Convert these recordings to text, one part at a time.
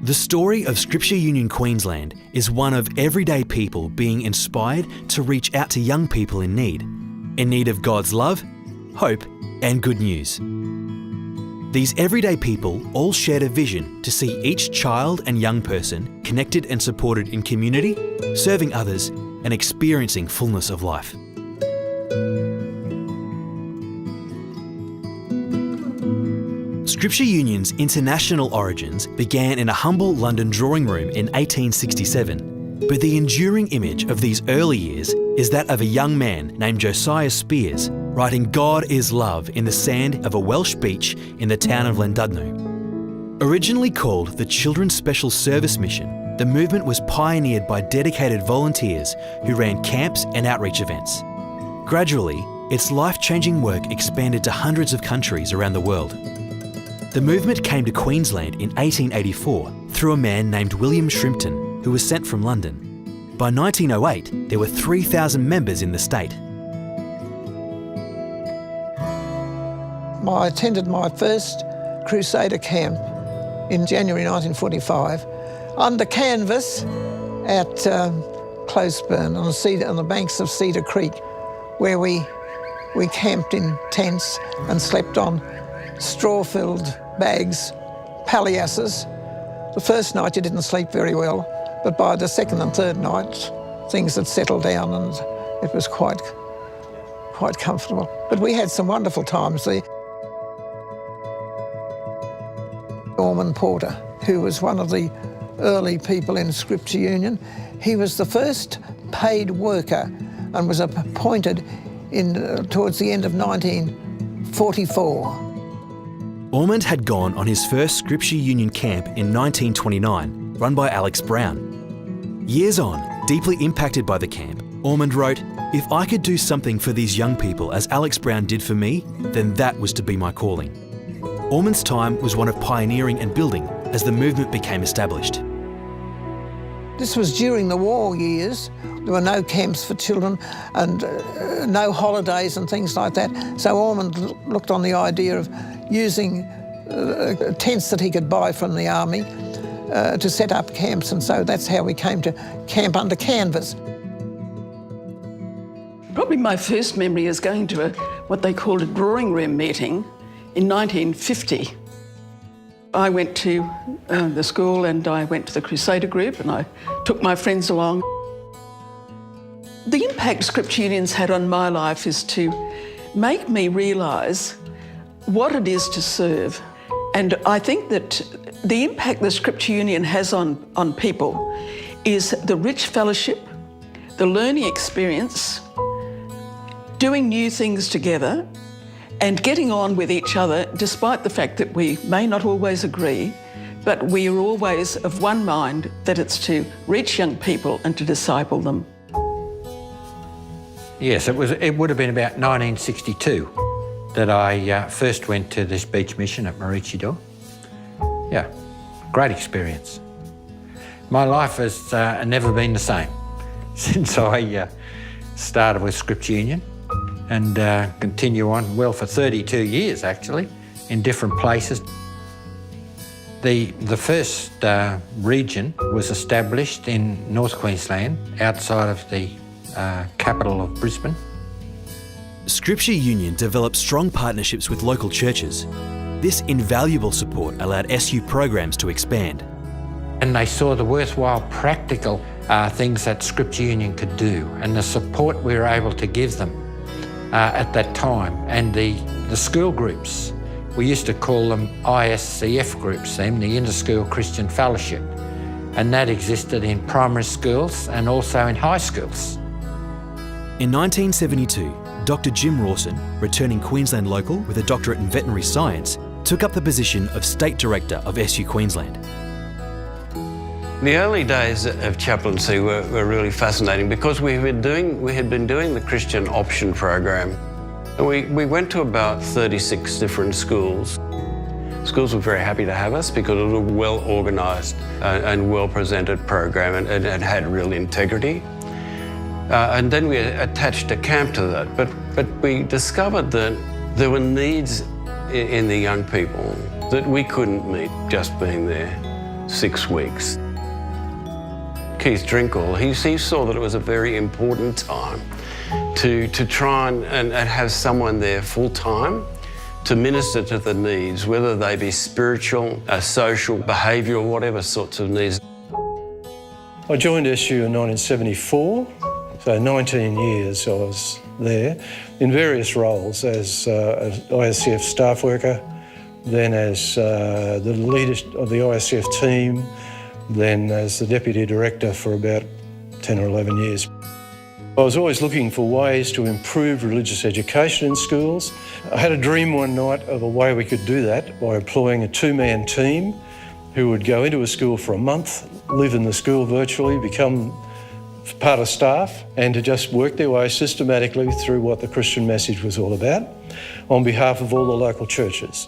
The story of Scripture Union Queensland is one of everyday people being inspired to reach out to young people in need of God's love, hope, and good news. These everyday people all shared a vision to see each child and young person connected and supported in community, serving others, and experiencing fullness of life. Scripture Union's international origins began in a humble London drawing room in 1867, but the enduring image of these early years is that of a young man named Josiah Spears writing "God is love" in the sand of a Welsh beach in the town of Llandudno. Originally called the Children's Special Service Mission, the movement was pioneered by dedicated volunteers who ran camps and outreach events. Gradually, its life-changing work expanded to hundreds of countries around the world. The movement came to Queensland in 1884 through a man named William Shrimpton, who was sent from London. By 1908, there were 3,000 members in the state. I attended my first Crusader camp in January 1945 under canvas at Closeburn on the banks of Cedar Creek, where we camped in tents and slept on straw-filled bags, palliasses. The first night you didn't sleep very well, but by the second and third night things had settled down and it was quite comfortable. But we had some wonderful times there. Norman Porter, who was one of the early people in Scripture Union, he was the first paid worker and was appointed towards the end of 1944. Ormond had gone on his first Scripture Union camp in 1929, run by Alex Brown. Years on, deeply impacted by the camp, Ormond wrote, "If I could do something for these young people as Alex Brown did for me, then that was to be my calling." Ormond's time was one of pioneering and building as the movement became established. This was during the war years. There were no camps for children and no holidays and things like that. So Ormond looked on the idea of using tents that he could buy from the army to set up camps, and so that's how we came to camp under canvas. Probably my first memory is going to what they called a drawing room meeting in 1950. I went to the school and I went to the Crusader group and I took my friends along. The impact Scripture Union's had on my life is to make me realise what it is to serve. And I think that the impact the Scripture Union has on people is the rich fellowship, the learning experience, doing new things together, and getting on with each other despite the fact that we may not always agree, but we are always of one mind that it's to reach young people and to disciple them. Yes, it would have been about 1962 that I first went to this beach mission at Maroochydore. Yeah, great experience. My life has never been the same since I started with Scripture Union, and continue on, well, for 32 years actually, in different places. The first region was established in North Queensland, outside of the capital of Brisbane. Scripture Union developed strong partnerships with local churches. This invaluable support allowed SU programs to expand. And they saw the worthwhile practical things that Scripture Union could do, and the support we were able to give them at that time. And the school groups, we used to call them ISCF groups then, the Inter-School Christian Fellowship, and that existed in primary schools and also in high schools. In 1972, Dr. Jim Rawson, returning Queensland local with a doctorate in veterinary science, took up the position of State Director of SU Queensland. The early days of chaplaincy were really fascinating because we had been doing the Christian Option program. And we went to about 36 different schools. Schools were very happy to have us because it was a well-organised and well-presented program and it had real integrity. And then we attached a camp to that. But we discovered that there were needs in the young people that we couldn't meet just being there. 6 weeks. Keith Drinkle, he saw that it was a very important time to try and have someone there full time to minister to the needs, whether they be spiritual, social, behavioural, whatever sorts of needs. I joined SU in 1974, so 19 years I was there in various roles as ISCF staff worker, then as the leader of the ISCF team, then as the Deputy Director for about 10 or 11 years. I was always looking for ways to improve religious education in schools. I had a dream one night of a way we could do that by employing a two-man team who would go into a school for a month, live in the school virtually, become part of staff, and to just work their way systematically through what the Christian message was all about on behalf of all the local churches.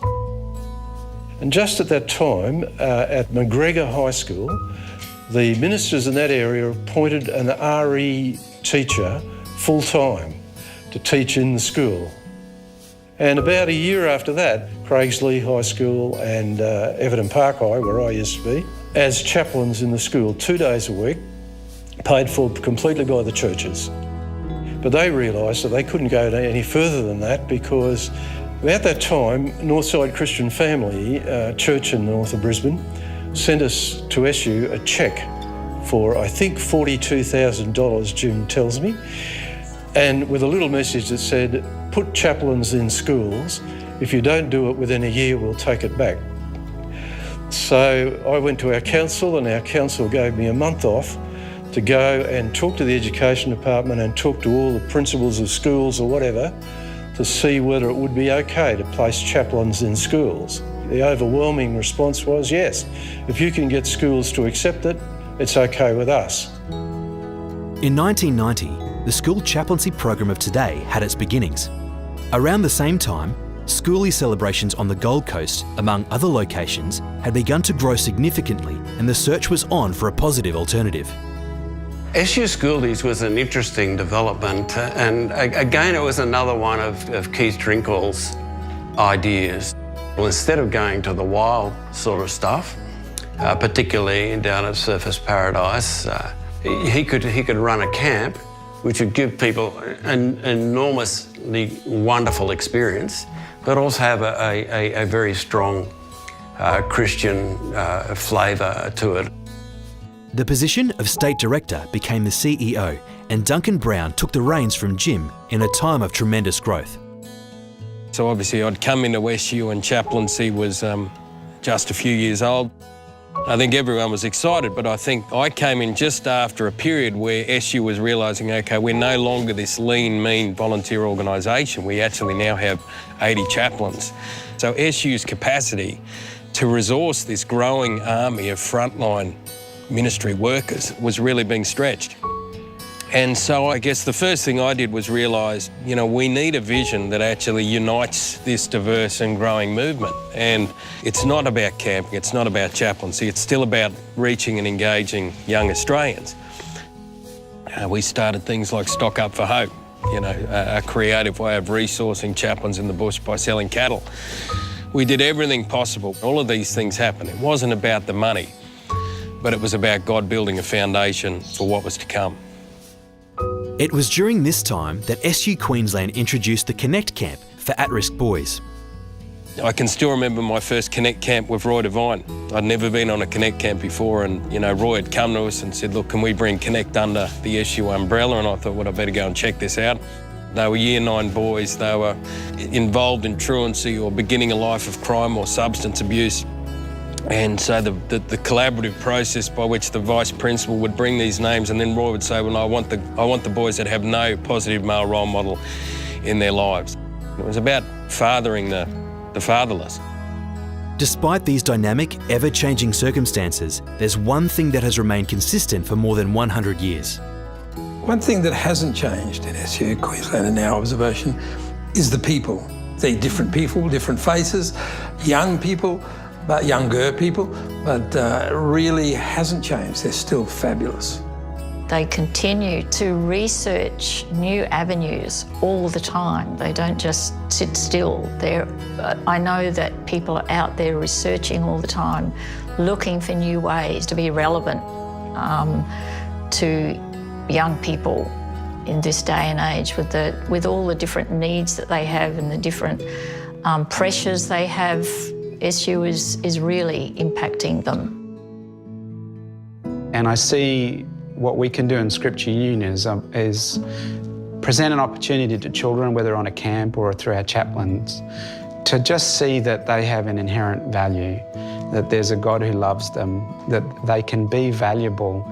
And just at that time, at McGregor High School, the ministers in that area appointed an RE teacher full-time to teach in the school. And about a year after that, Craigsley High School and Everton Park High, where I used to be, as chaplains in the school 2 days a week, paid for completely by the churches. But they realised that they couldn't go any further than that because at that time, Northside Christian Family Church in north of Brisbane sent us to SU a cheque for, I think, $42,000, Jim tells me, and with a little message that said, put chaplains in schools. If you don't do it within a year, we'll take it back. So I went to our council, and our council gave me a month off to go and talk to the education department and talk to all the principals of schools or whatever to see whether it would be okay to place chaplains in schools. The overwhelming response was yes. If you can get schools to accept it, it's okay with us. In 1990, the school chaplaincy program of today had its beginnings. Around the same time, schoolie celebrations on the Gold Coast, among other locations, had begun to grow significantly, and the search was on for a positive alternative. SU Schoolies was an interesting development, and again it was another one of Keith Drinkle's ideas. Well, instead of going to the wild sort of stuff, particularly down at Surfers Paradise, he could run a camp which would give people an enormously wonderful experience, but also have a very strong Christian flavour to it. The position of State Director became the CEO, and Duncan Brown took the reins from Jim in a time of tremendous growth. So obviously I'd come into SU and chaplaincy was just a few years old. I think everyone was excited, but I think I came in just after a period where SU was realising, okay, we're no longer this lean, mean volunteer organisation. We actually now have 80 chaplains. So SU's capacity to resource this growing army of frontline ministry workers was really being stretched. And so I guess the first thing I did was realise, you know, we need a vision that actually unites this diverse and growing movement. And it's not about camping, it's not about chaplaincy, it's still about reaching and engaging young Australians. We started things like Stock Up for Hope, you know, a creative way of resourcing chaplains in the bush by selling cattle. We did everything possible. All of these things happened. It wasn't about the money, but it was about God building a foundation for what was to come. It was during this time that SU Queensland introduced the Connect Camp for at-risk boys. I can still remember my first Connect Camp with Roy Devine. I'd never been on a Connect Camp before, and you know, Roy had come to us and said, look, can we bring Connect under the SU umbrella? And I thought, well, I better go and check this out. They were Year 9 boys. They were involved in truancy or beginning a life of crime or substance abuse. And so the collaborative process by which the vice principal would bring these names, and then Roy would say, well, I want the boys that have no positive male role model in their lives. It was about fathering the fatherless. Despite these dynamic, ever-changing circumstances, there's one thing that has remained consistent for more than 100 years. One thing that hasn't changed in SU Queensland in our observation is the people. They're different people, different faces, young people, but younger people, but really hasn't changed. They're still fabulous. They continue to research new avenues all the time. They don't just sit still. I know that people are out there researching all the time, looking for new ways to be relevant to young people in this day and age with all the different needs that they have and the different pressures they have. SU is really impacting them. And I see what we can do in Scripture Union is present an opportunity to children, whether on a camp or through our chaplains, to just see that they have an inherent value, that there's a God who loves them, that they can be valuable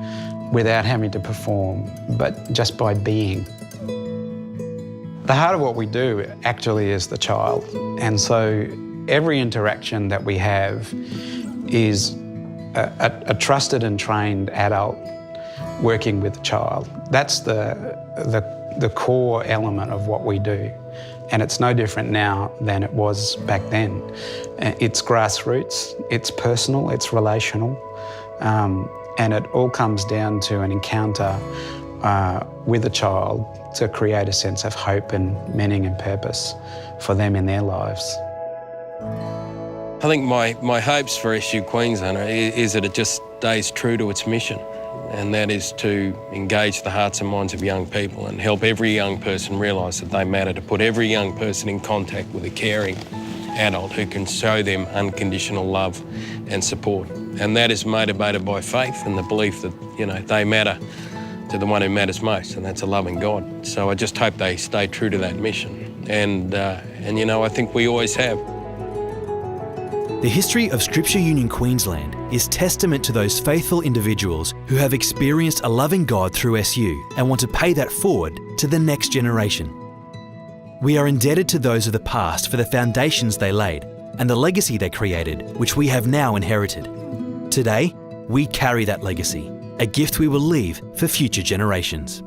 without having to perform, but just by being. The heart of what we do actually is the child. And so every interaction that we have is a trusted and trained adult working with the child. That's the core element of what we do. And it's no different now than it was back then. It's grassroots, it's personal, it's relational, and it all comes down to an encounter with a child to create a sense of hope and meaning and purpose for them in their lives. I think my hopes for SU Queensland is that it just stays true to its mission, and that is to engage the hearts and minds of young people and help every young person realise that they matter, to put every young person in contact with a caring adult who can show them unconditional love and support. And that is motivated by faith and the belief that, you know, they matter to the one who matters most, and that's a loving God. So I just hope they stay true to that mission. And you know, I think we always have. The history of Scripture Union Queensland is testament to those faithful individuals who have experienced a loving God through SU and want to pay that forward to the next generation. We are indebted to those of the past for the foundations they laid and the legacy they created, which we have now inherited. Today, we carry that legacy, a gift we will leave for future generations.